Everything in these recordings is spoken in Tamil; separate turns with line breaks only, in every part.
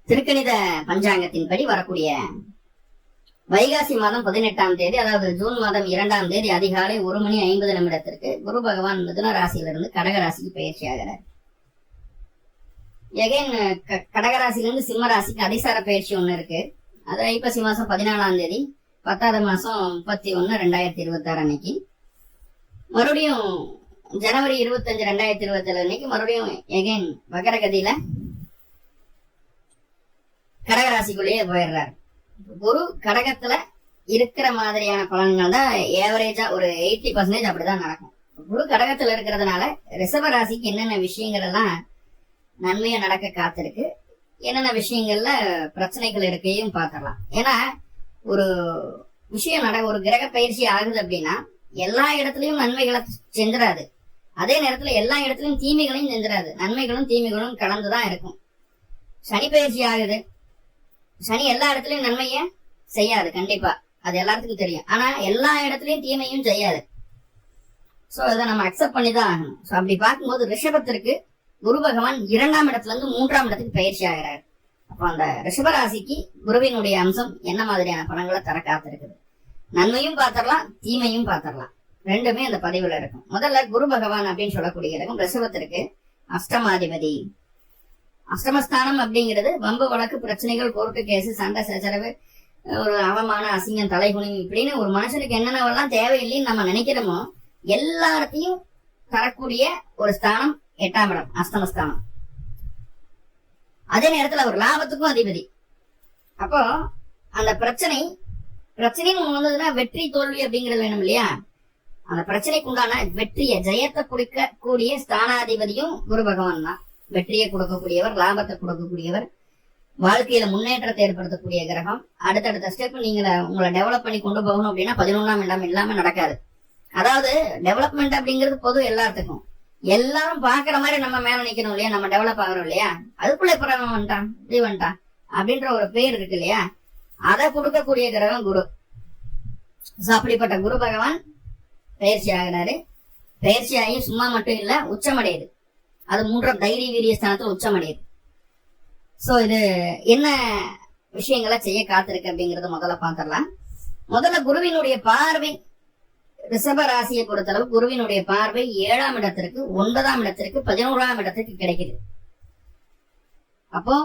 திருக்கணித பஞ்சாங்கத்தின்படி வரக்கூடிய வைகாசி மாதம் 18ஆம் தேதி, அதாவது ஜூன் மாதம் 2ஆம் தேதி அதிகாலை 1:50 குரு பகவான் மிதுன ராசியிலிருந்து கடக ராசிக்கு பயிற்சி ஆகிறார். எகைன் கடகராசிலிருந்து சிம்ம ராசிக்கு அதிசார பயிற்சி ஒண்ணு இருக்கு. அது ஐப்பசி மாசம் 14ஆம் தேதி 10வது மாசம் 31/2026 அன்னைக்கு. மறுபடியும் ஜனவரி 25, 2027 அன்னைக்கு மறுபடியும் எகைன் வகரகதியில கடகராசிக்குள்ளேயே போயிடுறாரு. குரு கடகத்துல இருக்கிற மாதிரியான பலன்கள் தான் ஏவரேஜா ஒரு 80% அப்படிதான் நடக்கும். குரு கடகத்துல இருக்கிறதுனால ரிஷப ராசிக்கு என்னென்ன விஷயங்கள் எல்லாம் நன்மையா நடக்க காத்திருக்கு, என்னென்ன விஷயங்கள்ல பிரச்சனைகள் இருக்கையும் பார்த்துடலாம். ஏன்னா ஒரு விஷயம் ஒரு கிரக பயிற்சி ஆகுது அப்படின்னா எல்லா இடத்துலயும் நன்மைகளை செஞ்சிடாது, அதே நேரத்துல எல்லா இடத்துலயும் தீமைகளையும் செஞ்சிடாது. நன்மைகளும் தீமைகளும் கலந்துதான் இருக்கும். சனி பயிற்சி ஆகுது, சனி எல்லா இடத்துலயும் நன்மைய செய்யாது, கண்டிப்பா அது எல்லாத்துக்கும் தெரியும். ஆனா எல்லா இடத்துலயும் தீமையும் செய்யாது. சோ இதை நம்ம அக்செப்ட் பண்ணிதான் ஆகணும். சோ அப்படி பார்க்கும்போது ரிஷபத்திற்கு குரு பகவான் 2ஆம் இடத்துல இருந்து 3ஆம் இடத்துக்கு பயிற்சி ஆகிறார். அப்போ அந்த ரிஷபராசிக்கு குருவினுடைய அம்சம் என்ன மாதிரியான பலன்களை தர காத்திருக்குது, நன்மையும் பார்த்திடலாம் தீமையும் பார்த்திடலாம், ரெண்டுமே அந்த பதிவுல இருக்கும். முதல்ல குரு பகவான் அப்படின்னு சொல்லக்கூடிய இருக்கும் ரிஷபத்திற்கு அஷ்டமாதிபதி. அஷ்டமஸ்தானம் அப்படிங்கிறது வம்பு வழக்கு பிரச்சனைகள், கோர்ட்டு கேஸ், சண்டை சச்சரவு, ஒரு அவமான அசிங்கம், தலைகுனி, இப்படின்னு ஒரு மனுஷனுக்கு என்னென்னவெல்லாம் தேவையில்லைன்னு நம்ம நினைக்கிறோமோ எல்லாத்தையும் தரக்கூடிய ஒரு ஸ்தானம் 8ஆம் இடம், அஷ்டமஸ்தானம். அதே நேரத்துல அவர் லாபத்துக்கும் அதிபதி. அப்போ அந்த பிரச்சனைன்னு வந்ததுன்னா வெற்றி தோல்வி அப்படிங்கிறது வேணும் இல்லையா? அந்த பிரச்சனைக்கு உண்டான வெற்றியை ஜெயத்தை கொடுக்க கூடிய ஸ்தானாதிபதியும் குரு பகவான் தான். வெற்றியை கொடுக்கக்கூடியவர், லாபத்தை கொடுக்கக்கூடியவர், வாழ்க்கையில முன்னேற்றத்தை ஏற்படுத்தக்கூடிய கிரகம். அடுத்தடுத்த ஸ்டெப் நீங்க உங்களை டெவலப் பண்ணி கொண்டு போகணும் அப்படின்னா 11ஆம் இடம் இல்லாம நடக்காது. அதாவது டெவலப்மெண்ட் அப்படிங்கிறது பொது எல்லாத்துக்கும், எல்லாரும் பாக்குற மாதிரி நம்ம மேல நிக்கணும் இல்லையா, நம்ம டெவலப் ஆகிறோம் இல்லையா, அதுக்குள்ள இப்ப வந்துட்டான் இப்படி வந்துட்டான் அப்படின்ற ஒரு பேர் இருக்கு இல்லையா, அதை கொடுக்கக்கூடிய கிரகம் குரு. அப்படிப்பட்ட குரு பகவான் பயிற்சி ஆகிறாரு. பயிற்சி ஆகி சும்மா மட்டும் இல்ல, உச்சமடையுது. அது 3ஆம் தைரிய வீரிய ஸ்தானத்துல உச்சமடையுது. சோ இது என்ன விஷயங்களை செய்ய காத்திருக்கு அப்படிங்கறத முதல்ல பாத்திரலாம். முதல்ல குருவினுடைய பார்வை ரிஷப ராசியை பொறுத்தளவு குருவினுடைய பார்வை 7ஆம் இடத்திற்கு, 9ஆம் இடத்திற்கு, 11ஆம் இடத்திற்கு கிடைக்குது. அப்போ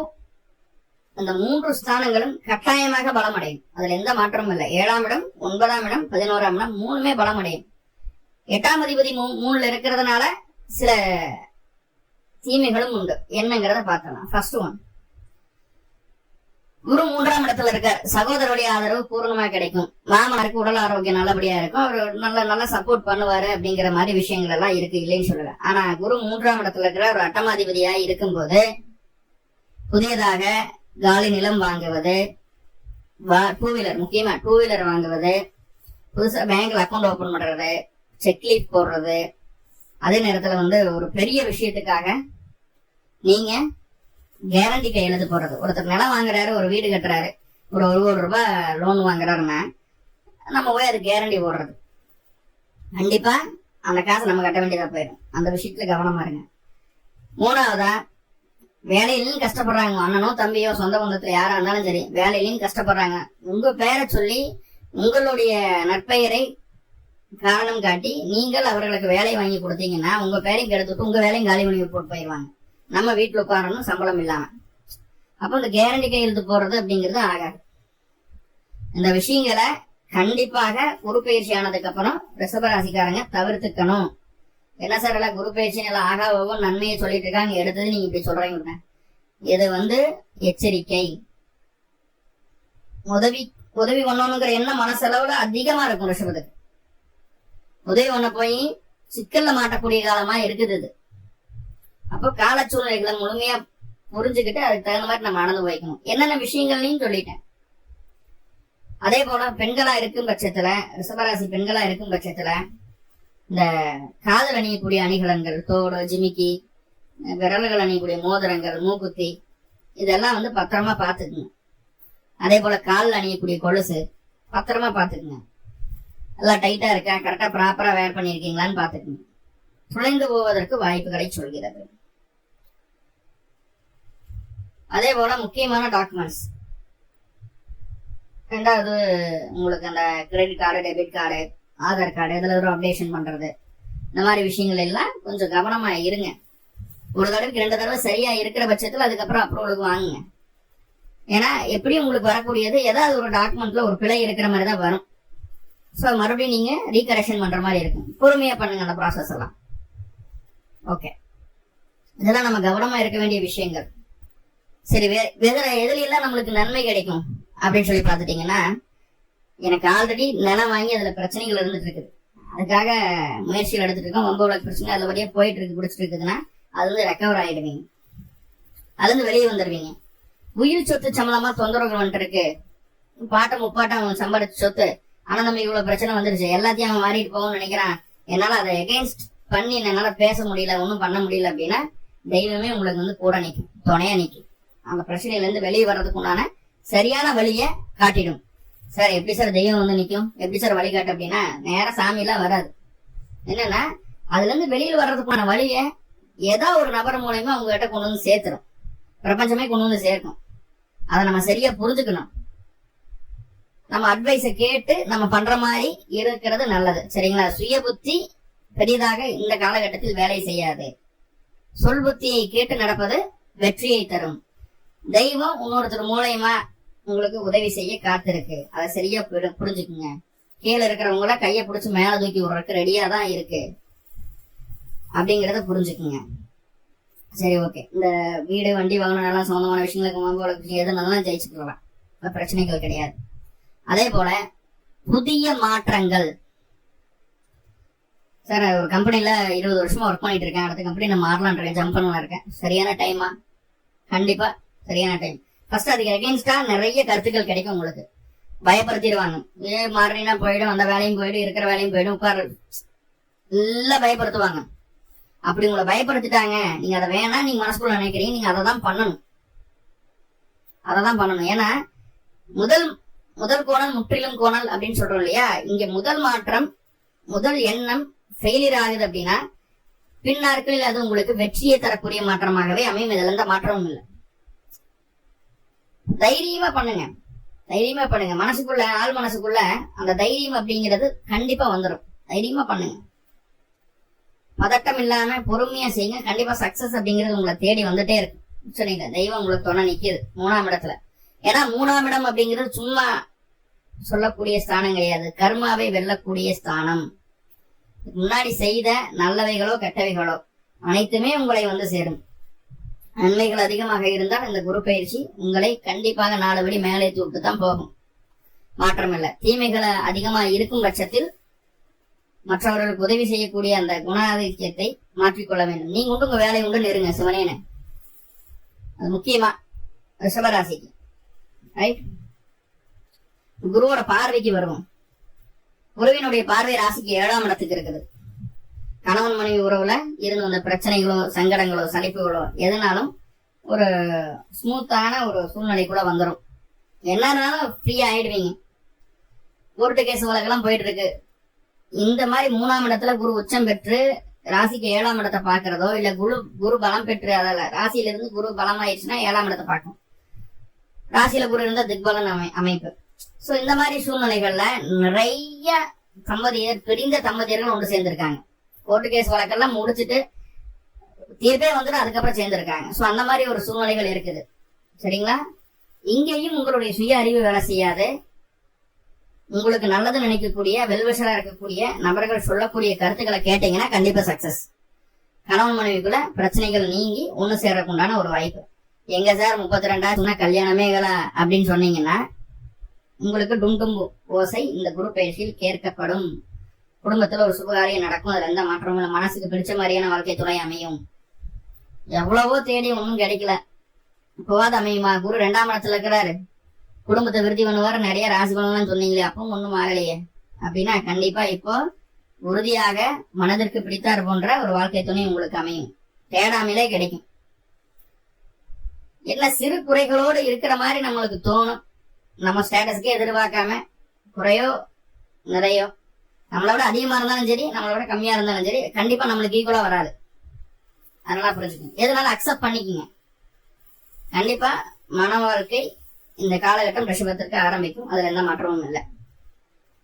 அந்த 3 ஸ்தானங்களும் கட்டாயமாக பலமடையும், அதுல எந்த மாற்றமும் இல்லை. 7ஆம் இடம், 9ஆம் இடம், 11ஆம் இடம் 3மே பலமடையும். 8ஆம் அதிபதி 3ல இருக்கிறதுனால சில தீமைகளும் உண்டு. என்னங்கிறத பார்க்கலாம். ஃபர்ஸ்ட் ஒன், குரு 3ஆம் இடத்துல இருக்கார். சகோதரருடைய ஆதரவு பூர்ணமா கிடைக்கும். மாமனாருக்கு உடல் ஆரோக்கியம் நல்லபடியா இருக்கும். அவர் நல்ல சப்போர்ட் பண்ணுவாரு அப்படிங்கிற மாதிரி விஷயங்கள் எல்லாம் இருக்கு, இல்லைன்னு சொல்லல. ஆனா குரு 3ஆம் இடத்துல இருக்கிற ஒரு அட்டமாதிபதியா இருக்கும்போது புதியதாக காலி நிலம் வாங்குவது, டூ வீலர், முக்கியமா டூ வீலர் வாங்குவது, புதுசா பேங்க்ல அக்கௌண்ட் ஓபன் பண்றது, செக் லீஃப் போடுறது, அதே நேரத்துல ஒரு பெரிய விஷயத்துக்காக நீங்க கேரண்டி கையெழுத்து போடுறது. ஒருத்தர் நிலம் வாங்குறாரு, ஒரு வீடு கட்டுறாரு, ஒரு 1 கோடி ரூபாய் லோன் வாங்குறாருன்னா நம்ம போய் அது கேரண்டி போடுறது. கண்டிப்பா அந்த காசை நம்ம கட்ட வேண்டியதா போயிடும். அந்த விஷயத்துல கவனமா இருங்க. 3ஆவதா, வேலையிலும் கஷ்டப்படுறாங்க. அண்ணனோ தம்பியோ சொந்த பந்தத்துல யாரா இருந்தாலும் சரி, வேலையிலும் கஷ்டப்படுறாங்க. உங்க பெயரை சொல்லி உங்களுடைய நற்பெயரை காரணம் காட்டி நீங்கள் அவர்களுக்கு வேலை வாங்கி கொடுத்தீங்கன்னா உங்க பேரையும் கெடுத்துட்டு உங்க வேலையும் காலி பண்ணி போட்டு போயிடுவாங்க. நம்ம வீட்டுல உட்காரணும் சம்பளம் இல்லாம. அப்ப இந்த கேரண்டி கையெழுத்து போடுறது அப்படிங்கிறது ஆகாது. இந்த விஷயங்களை கண்டிப்பாக குரு பயிற்சி ஆனதுக்கு அப்புறம் ரிஷபராசிக்காரங்க தவிர்த்துக்கணும். என்ன சார் எல்லாம் குரு பயிற்சி எல்லாம் ஆகாவும் நன்மையை சொல்லிட்டு இருக்காங்க, எடுத்தது நீங்க இப்படி சொல்றீங்க. இது எச்சரிக்கை. உதவி பண்ணணுங்கிற எண்ணம் மனசளவுல அதிகமா இருக்கும் ரிஷபத்துக்கு. உதவி பண்ண போய் சிக்கல்ல மாட்டக்கூடிய காலமா இருக்குது இது. அப்போ கால சூழ்நிலைகளை முழுமையா புரிஞ்சுக்கிட்டு அதுக்கு தகுந்த மாதிரி நம்ம நடந்து போய்க்கணும். என்னென்ன விஷயங்கள்னு சொல்லிட்டேன். அதே போல பெண்களா இருக்கும் பட்சத்துல, ரிஷபராசி பெண்களா இருக்கும் பட்சத்துல இந்த காதல் அணியக்கூடிய அணிகலன்கள், தோடு, ஜிமிக்கி, விரல்கள் அணியக்கூடிய மோதிரங்கள், மூக்குத்தி, இதெல்லாம் பத்திரமா பாத்துக்குங்க. அதே போல காலில் அணியக்கூடிய கொலுசு பத்திரமா பாத்துக்குங்க. எல்லாம் டைட்டா இருக்கா, கரெக்டா ப்ராப்பரா வேர் பண்ணிருக்கீங்களான்னு பாத்துக்குங்க. துளைந்து போவதற்கு வாய்ப்புகளை சொல்கிறது. அதே போல முக்கியமான டாக்குமெண்ட்ஸ், ரெண்டாவது உங்களுக்கு அந்த credit card, debit card, Aadhaar card, இதுல ஒரு அப்டேஷன் பண்றது, இந்த மாதிரி விஷயங்கள் எல்லாம் கொஞ்சம் கவனமா இருங்க. ஒரு தடவைக்கு 2 தடவை சரியா இருக்கிற பட்சத்துல அதுக்கப்புறம் அப்ரூவலுக்கு வாங்குங்க. ஏன்னா எப்படியும் உங்களுக்கு வரக்கூடியது ஏதாவது ஒரு டாக்குமெண்ட்ல ஒரு பிழை இருக்கிற மாதிரி தான் வரும். ஸோ மறுபடியும் நீங்க ரீகரெக்ஷன் பண்ற மாதிரி இருக்கும். பொறுமையா பண்ணுங்க அந்த ப்ராசஸ் எல்லாம். ஓகே, இதெல்லாம் நம்ம கவனமா இருக்க வேண்டிய விஷயங்கள். சரி, எதுல எல்லாம் நம்மளுக்கு நன்மை கிடைக்கும் அப்படின்னு சொல்லி பாத்துட்டீங்கன்னா, எனக்கு ஆல்ரெடி நிலம் வாங்கி அதுல பிரச்சனைகள் இருந்துட்டு இருக்குது, அதுக்காக முயற்சிகள் எடுத்துட்டு இருக்கோம். 9 பிரச்சனை அதுல வழியா போயிட்டு இருக்கு, பிடிச்சிட்டு இருக்குதுன்னா அது வந்து ரெக்கவர் ஆயிடுவீங்க, அதுல இருந்து வெளியே வந்துடுவீங்க. உயிர் சொத்து சம்பளமா தொந்தரவுகள் வந்துட்டு இருக்கு, பாட்டம் முப்பாட்டம் அவன் சம்பாதிச்ச சொத்து, ஆனா நம்ம இவ்வளவு பிரச்சனை வந்துருச்சு, எல்லாத்தையும் அவன் மாறிட்டு போகணும்னு நினைக்கிறான், என்னால அதை எகெயின்ஸ்ட் பண்ணி என்னால பேச முடியல, ஒன்னும் பண்ண முடியல அப்படின்னா தெய்வமே உங்களுக்கு வந்து கூட நிற்கும், துணையா நிற்கும். அந்த பிரச்சனையில இருந்து வெளியே வர்றதுக்கு உண்டான சரியான வழிய காட்டிடும். சார் எப்படி சார் தெய்வம் வந்து நிற்கும், எப்படி சார் வழிகாட்டு அப்படின்னா, நேரம் சாமி எல்லாம் வராது. என்னன்னா அதுல இருந்து வெளியில் வர்றதுக்கான வழிய ஏதோ ஒரு நபர் மூலயமா உங்ககிட்ட கொண்டு வந்து சேர்த்துரும், பிரபஞ்சமே கொண்டு வந்து சேர்க்கும். அதை நம்ம சரியா புரிஞ்சுக்கணும். நம்ம அட்வைஸ கேட்டு நம்ம பண்ற மாதிரி இருக்கிறது நல்லது, சரிங்களா? சுய புத்தி பெரிதாக இந்த காலகட்டத்தில் வேலை செய்யாது. சொல் புத்தியை கேட்டு நடப்பது வெற்றியை தரும். தெய்வம் இன்னொருத்தர் மூலயமா உங்களுக்கு உதவி செய்ய காத்திருக்கு, அதை சரியா புரிஞ்சுக்குங்க. கீழே இருக்கிறவங்கள கைய பிடிச்சு மேல தூக்கி விடுறதுக்கு ரெடியா தான் இருக்கு அப்படிங்கறத புரிஞ்சுக்குங்க. சரி, ஓகே. இந்த வீடு, வண்டி, வாகனம் எல்லாம் சொந்தமான விஷயங்களுக்கு எதுனாலும் ஜெயிச்சுக்கலாம், பிரச்சனைகள் கிடையாது. அதே போல புதிய மாற்றங்கள். சார், ஒரு கம்பெனில 20 வருஷமா ஒர்க் பண்ணிட்டு இருக்கேன், அடுத்த கம்பெனி நான் மாறலான் இருக்கேன், ஜம்ப் பண்ணலாம் இருக்கேன், சரியான டைமா? கண்டிப்பா சரியான டைம். ஃபர்ஸ்ட் அதுக்கு அகெயின்ஸ்டா நிறைய கருத்துக்கள் கிடைக்கும். உங்களுக்கு பயப்படுத்திடுவாங்க, மாறினா போயிடும், அந்த வேலையும் போயிடும், இருக்கிற வேலையும் போயிடும், உட்கார எல்லாம் பயப்படுத்துவாங்க. அப்படி உங்களை பயப்படுத்திட்டாங்க, நீங்க அதை வேணா நீங்க மனசுக்குள்ள நினைக்கிறீங்க, நீங்க அதை தான் பண்ணணும், ஏன்னா முதல் கோணல் முற்றிலும் கோணல் அப்படின்னு சொல்றோம் இல்லையா? இங்க முதல் மாற்றம், முதல் எண்ணம் ஃபெயிலியர் ஆகுது அப்படின்னா பின்னாட்களில் அது உங்களுக்கு வெற்றியை தரக்கூடிய மாற்றமாகவே அமையும். இதுல எந்த மாற்றமும் இல்லை. தைரியமா பண்ணுங்க, மனசுக்குள்ள, ஆள் மனசுக்குள்ள அந்த தைரியம் அப்படிங்கிறது கண்டிப்பா வந்துடும். தைரியமா பண்ணுங்க, பதட்டம் இல்லாம பொறுமையா செய்யுங்க, கண்டிப்பா சக்சஸ் அப்படிங்கிறது உங்களை தேடி வந்துட்டே இருக்கு. சரிங்க, தெய்வம் உங்களுக்கு துணை நிக்குது 3ஆம் இடத்துல. ஏன்னா 3ஆம் இடம் அப்படிங்கிறது சும்மா சொல்லக்கூடிய ஸ்தானம் கிடையாது, கர்மாவை வெல்லக்கூடிய ஸ்தானம். முன்னாடி செய்த நல்லவைகளோ கெட்டவைகளோ அனைத்துமே உங்களை வந்து சேரும். நன்மைகள் அதிகமாக இருந்தால் இந்த குரு பயிற்சி உங்களை கண்டிப்பாக 4 படி மேலே தூட்டு தான் போகும், மாற்றம் இல்லை. தீமைகளை அதிகமா இருக்கும் பட்சத்தில் மற்றவர்களுக்கு உதவி செய்யக்கூடிய அந்த குணாதிசயத்தை மாற்றிக்கொள்ள வேண்டும். நீங்க உண்டு உங்க வேலை உண்டு இருங்க சிவனேன, அது முக்கியமா ரிஷபராசிக்கு. ரைட், குருவோட பார்வைக்கு வருவோம். குருவினுடைய பார்வை ராசிக்கு 7ஆம் இடத்துக்கு இருக்குது. கணவன் மனைவி உறவுல இருந்து வந்த பிரச்சனைகளோ, சங்கடங்களோ, சலிப்புகளோ எதுனாலும் ஒரு ஸ்மூத்தான ஒரு சூழ்நிலை கூட வந்துடும். என்னன்னாலும் ஃப்ரீயா ஆயிடுவீங்க. கோர்ட்டு கேஸ் வழக்கெல்லாம் போயிட்டு இருக்கு. இந்த மாதிரி 3ஆம் இடத்துல குரு உச்சம் பெற்று ராசிக்கு 7ஆம் இடத்தை பாக்குறதோ, இல்ல குரு பலம் பெற்று, அதால ராசியில இருந்து குரு பலம் ஆயிடுச்சுன்னா 7ஆம் இடத்தை பார்க்கும். ராசியில குரு இருந்தா திக்பலன் அமைப்பு. சோ இந்த மாதிரி சூழ்நிலைகள்ல நிறைய பிரிந்த தம்பதியர்கள் ஒன்று சேர்ந்திருக்காங்க. கோர்ட்டு கேஸ் வழக்கெல்லாம் முடிச்சுட்டு தீர்ப்பே வந்துட்டு அதுக்கப்புறம் சேர்ந்திருக்காங்க. சோ அந்த மாதிரி ஒரு சூழ்நிலைகள் இருக்குது, சரிங்களா? இங்கேயும் உங்களுடைய சுய அறிவு வேலை செய்யாது. உங்களுக்கு நல்லது நினைக்கக்கூடிய, வெல்விஷரா இருக்கக்கூடிய நபர்கள் சொல்லக்கூடிய கருத்துக்களை கேட்டீங்கன்னா கண்டிப்பா சக்சஸ். கணவன் மனைவிக்குள்ள பிரச்சனைகள் நீங்கி ஒண்ணு சேரக்குண்டான ஒரு வாய்ப்பு. எங்க சார் 32 கல்யாணமே அப்படின்னு சொன்னீங்கன்னா உங்களுக்கு டும் ஓசை இந்த குரு பயிற்சியில் கேட்கப்படும். குடும்பத்துல ஒரு சுபகாரியம் நடக்கும், அதுல எந்த மாற்றமும் இல்லை. மனசுக்கு பிடிச்ச மாதிரியான வாழ்க்கை துணை அமையும். எவ்வளவோ தேடி ஒன்னும் கிடைக்கல, இப்போவாது அமையுமா? குரு 2ஆம் இடத்துல இருக்கிறாரு, குடும்பத்தை விருத்தி பண்ணுவாரு, நிறைய ராசி பண்ணலாம் சொன்னீங்களே, அப்பவும் ஒண்ணும் ஆகலையே அப்படின்னா கண்டிப்பா இப்போ உறுதியாக மனதிற்கு பிடித்தார் போன்ற ஒரு வாழ்க்கை துணை உங்களுக்கு அமையும், தேடாமலே கிடைக்கும். என்ன சிறு குறைகளோடு இருக்கிற மாதிரி நம்மளுக்கு தோணும். நம்ம ஸ்டேட்டஸ்க்கே எதிர்பார்க்காம குறையோ நிறையோ, நம்மளோட அதிகமா இருந்தாலும் சரி, நம்மளோட கம்மியா இருந்தாலும் சரி, கண்டிப்பா நம்மளுக்கு ஈக்குவலா வராது. அதனால புரிஞ்சுக்கோங்க. எதனால அக்செப்ட் பண்ணிக்கோங்க, கண்டிப்பா மன வாழ்க்கை இந்த காலகட்டம் ரிஷபத்திற்கு ஆரம்பிக்கும். அதுல எந்த மாற்றமும் இல்லை.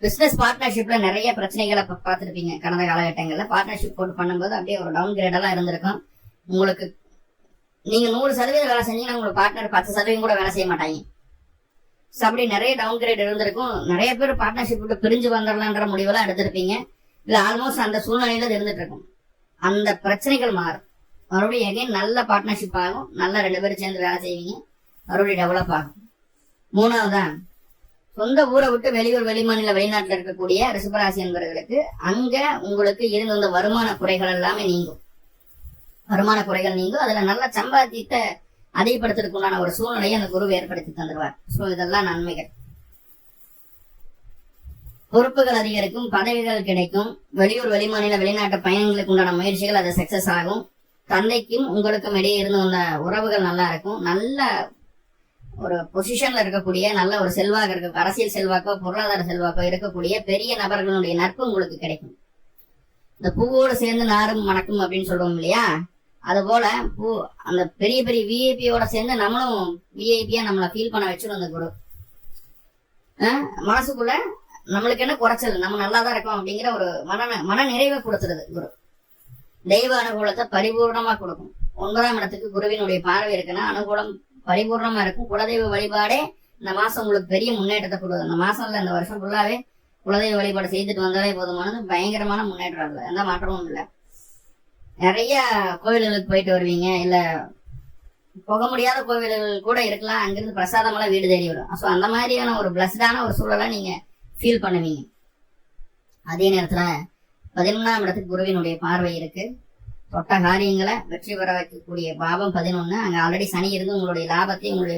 பிசினஸ் பார்ட்னர்ஷிப்ல நிறைய பிரச்சனைகளை பார்த்துருப்பீங்க கடந்த காலகட்டங்கள்ல. பார்ட்னர்ஷிப் போட்டு பண்ணும்போது அப்படியே ஒரு டவுன் கிரேட் எல்லாம் இருந்திருக்கும். உங்களுக்கு நீங்க 100% வேலை செஞ்சீங்கன்னா உங்களுக்கு பார்ட்னர் 10% கூட வேலை செய்ய மாட்டாங்க. அப்படி நிறைய டவுன் கிரேட் இருந்திருக்கும். நிறைய பேர் பார்ட்னர்ஷிப் விட்டு பிரிஞ்சு வந்துடலான்ற முடிவெல்லாம் எடுத்திருப்பீங்க. இல்ல ஆல்மோஸ்ட் அந்த சூழ்நிலையில இருந்துட்டு இருக்கும். அந்த பிரச்சனைகள் மாறும். மறுபடியும் எகைன் நல்ல பார்ட்னர்ஷிப் ஆகும். நல்லா 2 பேரும் சேர்ந்து வேலை செய்வீங்க. மறுபடியும் டெவலப் ஆகும். 3வதுதான் சொந்த ஊரை விட்டு வெளியூர், வெளிமாநில, வெளிநாட்டில் இருக்கக்கூடிய ரிஷபராசி என்பவர்களுக்கு அங்க உங்களுக்கு இருந்து வந்த வருமான குறைகள் எல்லாமே நீங்கும். வருமான குறைகள் நீங்கும். அதுல நல்ல சம்பாத்தியத்தை அதிகப்படுத்துறதுக்கு உண்டான ஒரு சூழ்நிலையை அந்த குரு ஏற்படுத்தி தந்துடுவார். சோ இதெல்லாம் நன்மைகள். பொறுப்புகள் அதிகரிக்கும், பதவிகள் கிடைக்கும், வெளியூர், வெளிமாநில, வெளிநாட்டு பயணங்களுக்கு உண்டான முயற்சிகள் அது சக்சஸ் ஆகும். தந்தைக்கும் உங்களுக்கும் இடையே இருந்து வந்த உறவுகள் நல்லா இருக்கும். நல்ல ஒரு பொசிஷன்ல இருக்கக்கூடிய, நல்ல ஒரு செல்வாக்கு இருக்க, அரசியல் செல்வாக்கோ பொருளாதார செல்வாக்கோ இருக்கக்கூடிய பெரிய நபர்களுடைய நட்பு உங்களுக்கு கிடைக்கும். இந்த பூவோடு சேர்ந்து நாரும் மணக்கும் அப்படின்னு சொல்றோம் இல்லையா, அது போல பூ அந்த பெரிய பெரிய விஐபியோட சேர்ந்து நம்மளும் விஐபியா நம்மள ஃபீல் பண்ண வச்சிடும் அந்த குரு. மனசுக்குள்ள நம்மளுக்கு என்ன குறைச்சல், நம்ம நல்லாதான் இருக்கோம் அப்படிங்கிற ஒரு மன நிறைவை கொடுத்துருது குரு. தெய்வ அனுகூலத்தை பரிபூர்ணமா கொடுக்கும். 9ஆம் இடத்துக்கு குருவினுடைய பார்வை இருக்குன்னா அனுகூலம் பரிபூர்ணமா இருக்கும். குலதெய்வ வழிபாடே இந்த மாசம் உங்களுக்கு பெரிய முன்னேற்றத்தை கொடுக்குது. இந்த மாசம் இல்ல, இந்த வருஷம் ஃபுல்லாவே குலதெய்வ வழிபாடு செய்துட்டு வந்தாலே போதுமானது. பயங்கரமான முன்னேற்றம் இல்லை, எந்த மாற்றமும் இல்லை. நிறைய கோவில்களுக்கு போயிட்டு வருவீங்க. இல்ல போக முடியாத கோவில்கள் கூட இருக்கலாம். அங்கிருந்து பிரசாதமெல்லாம் வீடு தேடி வரும். ஸோ அந்த மாதிரியான ஒரு பிளஸ்டான ஒரு சூழலை நீங்க ஃபீல் பண்ணுவீங்க. அதே நேரத்துல 11ஆம் இடத்துக்கு குருவினுடைய பார்வை இருக்கு. தொட்ட காரியங்களை வெற்றி பெற வைக்கக்கூடிய பாவம் 11. அங்க ஆல்ரெடி சனி இருந்து உங்களுடைய லாபத்தையும் உங்களுடைய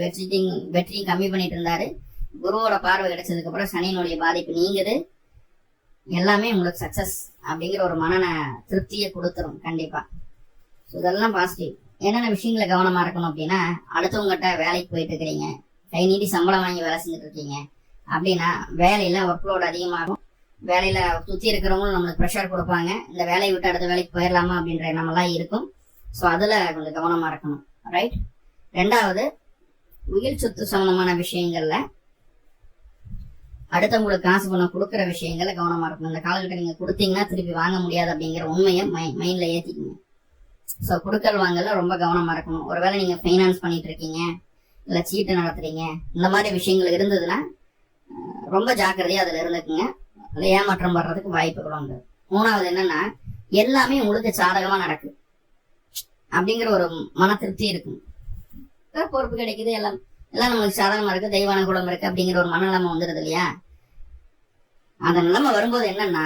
வெற்றியும் கம்மி பண்ணிட்டு இருந்தாரு. குருவோட பார்வை கிடைச்சதுக்கு அப்புறம் சனியினுடைய பாதிப்பு நீங்குது. எல்லாமே உங்களுக்கு சக்சஸ் அப்படிங்கிற ஒரு மன திருப்தியை கொடுத்துரும் கண்டிப்பா. இதெல்லாம் பாசிட்டிவ். என்னென்ன விஷயங்களை கவனமா இருக்கணும் அப்படின்னா, அடுத்தவங்ககிட்ட வேலைக்கு போயிட்டு இருக்கிறீங்க, கை நீட்டி சம்பளம் வாங்கி வேலை செஞ்சுட்டு இருக்கீங்க அப்படின்னா வேலையில ஒர்க்லோட் அதிகமாகும். வேலையில சுத்தி இருக்கிறவங்களும் நம்மளுக்கு ப்ரெஷர் கொடுப்பாங்க. இந்த வேலையை விட்டு அடுத்த வேலைக்கு போயிடலாமா அப்படின்ற எண்ணமெல்லாம் இருக்கும். ஸோ அதுல கொஞ்சம் கவனமா இருக்கணும். ரைட். 2வது, உயிர் சொத்து சம்பந்தமான விஷயங்கள்ல அடுத்தவங்களுக்கு காசு பணம் கொடுக்குற விஷயங்கள்ல கவனமா இருக்கணும். இந்த காலகட்டம் நீங்க கொடுத்தீங்கன்னா திருப்பி வாங்க முடியாது அப்படிங்கிற உண்மையை மைண்ட்ல ஏத்திக்கணும். ஸோ கொடுக்கல் வாங்கல ரொம்ப கவனமா இருக்கணும். ஒருவேளை நீங்க ஃபைனான்ஸ் பண்ணிட்டு இருக்கீங்க, இல்ல சீட்டு நடத்துறீங்க, இந்த மாதிரி விஷயங்கள் இருந்ததுன்னா ரொம்ப ஜாக்கிரதையா அதுல இருந்துக்குங்க. அதுல ஏமாற்றம் வர்றதுக்கு வாய்ப்புகள் உண்டு. 3வது என்னன்னா, எல்லாமே உங்களுக்கு சாதகமா நடக்கு அப்படிங்கிற ஒரு மன திருப்தி இருக்கும். பொறுப்பு கிடைக்குது, எல்லாம் நம்மளுக்கு சாதகமா இருக்கு, தெய்வான குலம் இருக்கு அப்படிங்கிற ஒரு மனநிலைமை வந்துடுது இல்லையா. அந்த நிலைமை வரும்போது என்னன்னா,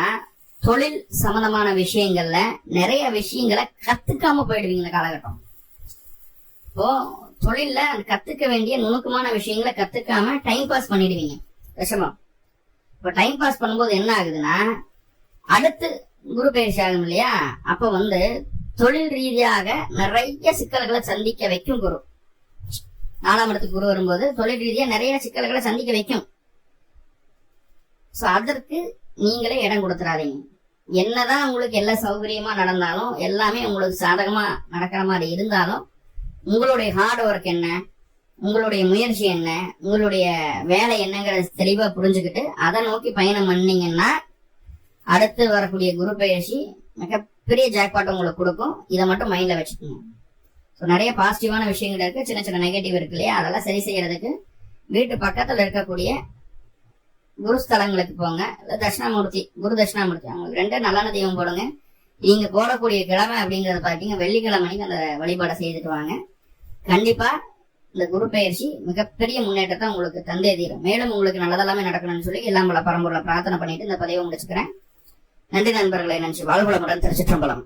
தொழில் சம்பந்தமான விஷயங்கள்ல நிறைய விஷயங்களை கத்துக்காம போயிடுவீங்க இந்த காலகட்டம். இப்போ தொழில்ல கத்துக்க வேண்டிய நுணுக்கமான விஷயங்களை கத்துக்காம டைம் பாஸ் பண்ணிடுவீங்க ரிஷபம். இப்ப டைம் பாஸ் பண்ணும்போது என்ன ஆகுதுன்னா, அடுத்து குரு பயிற்சி ஆகும் இல்லையா, அப்ப தொழில் ரீதியாக நிறைய சிக்கல்களை சந்திக்க வைக்கும் குரு. 4ஆம் இடத்துக்கு குரு வரும்போது தொழில் ரீதியா நிறைய சிக்கல்களை சந்திக்க வைக்கும். சோ அதற்கு நீங்களே இடம் கொடுத்துறாதீங்க. என்னதான் உங்களுக்கு எல்லா சௌகரியமா நடந்தாலும், எல்லாமே உங்களுக்கு சாதகமா நடக்கிற மாதிரி இருந்தாலும், உங்களுடைய ஹார்ட் ஒர்க் என்ன, உங்களுடைய முயற்சி என்ன, உங்களுடைய வேலை என்னங்கிறத தெளிவா புரிஞ்சுக்கிட்டு அதை நோக்கி பயணம் பண்ணீங்கன்னா அடுத்து வரக்கூடிய குரு பயிற்சி மிகப்பெரிய ஜாக்பாட் உங்களுக்கு கொடுக்கும். இதை மட்டும் மைண்ட்ல வச்சுக்கோங்க. ஸோ நிறைய பாசிட்டிவான விஷயங்கள் இருக்கு, சின்ன சின்ன நெகட்டிவ் இருக்கு இல்லையா, அதெல்லாம் சரி செய்யறதுக்கு வீட்டு பக்கத்துல இருக்கக்கூடிய குருஸ்தலங்களுக்கு போங்க. தட்சிணாமூர்த்தி, குரு தட்சிணாமூர்த்தி, அவங்களுக்கு 2 நல்லான தெய்வம் போடுங்க. நீங்க போடக்கூடிய கிழமை அப்படிங்கறத பாத்தீங்க வெள்ளிக்கிழமைக்கு அந்த வழிபாடை செய்துட்டு வாங்க. கண்டிப்பா இந்த குரு பயிற்சி மிகப்பெரிய முன்னேற்றத்தை உங்களுக்கு தந்தே தீரும். மேலும் உங்களுக்கு நல்லதெல்லாமே நடக்கணும்னு சொல்லி எல்லாம் பல பரம்பொருளை பிரார்த்தனை பண்ணிட்டு இந்த பதிவை முடிச்சுக்கிறேன். நன்றி நண்பர்களை. நன்றி. வாழ்வளமுடன். திருச்சிற்றம்பலம்.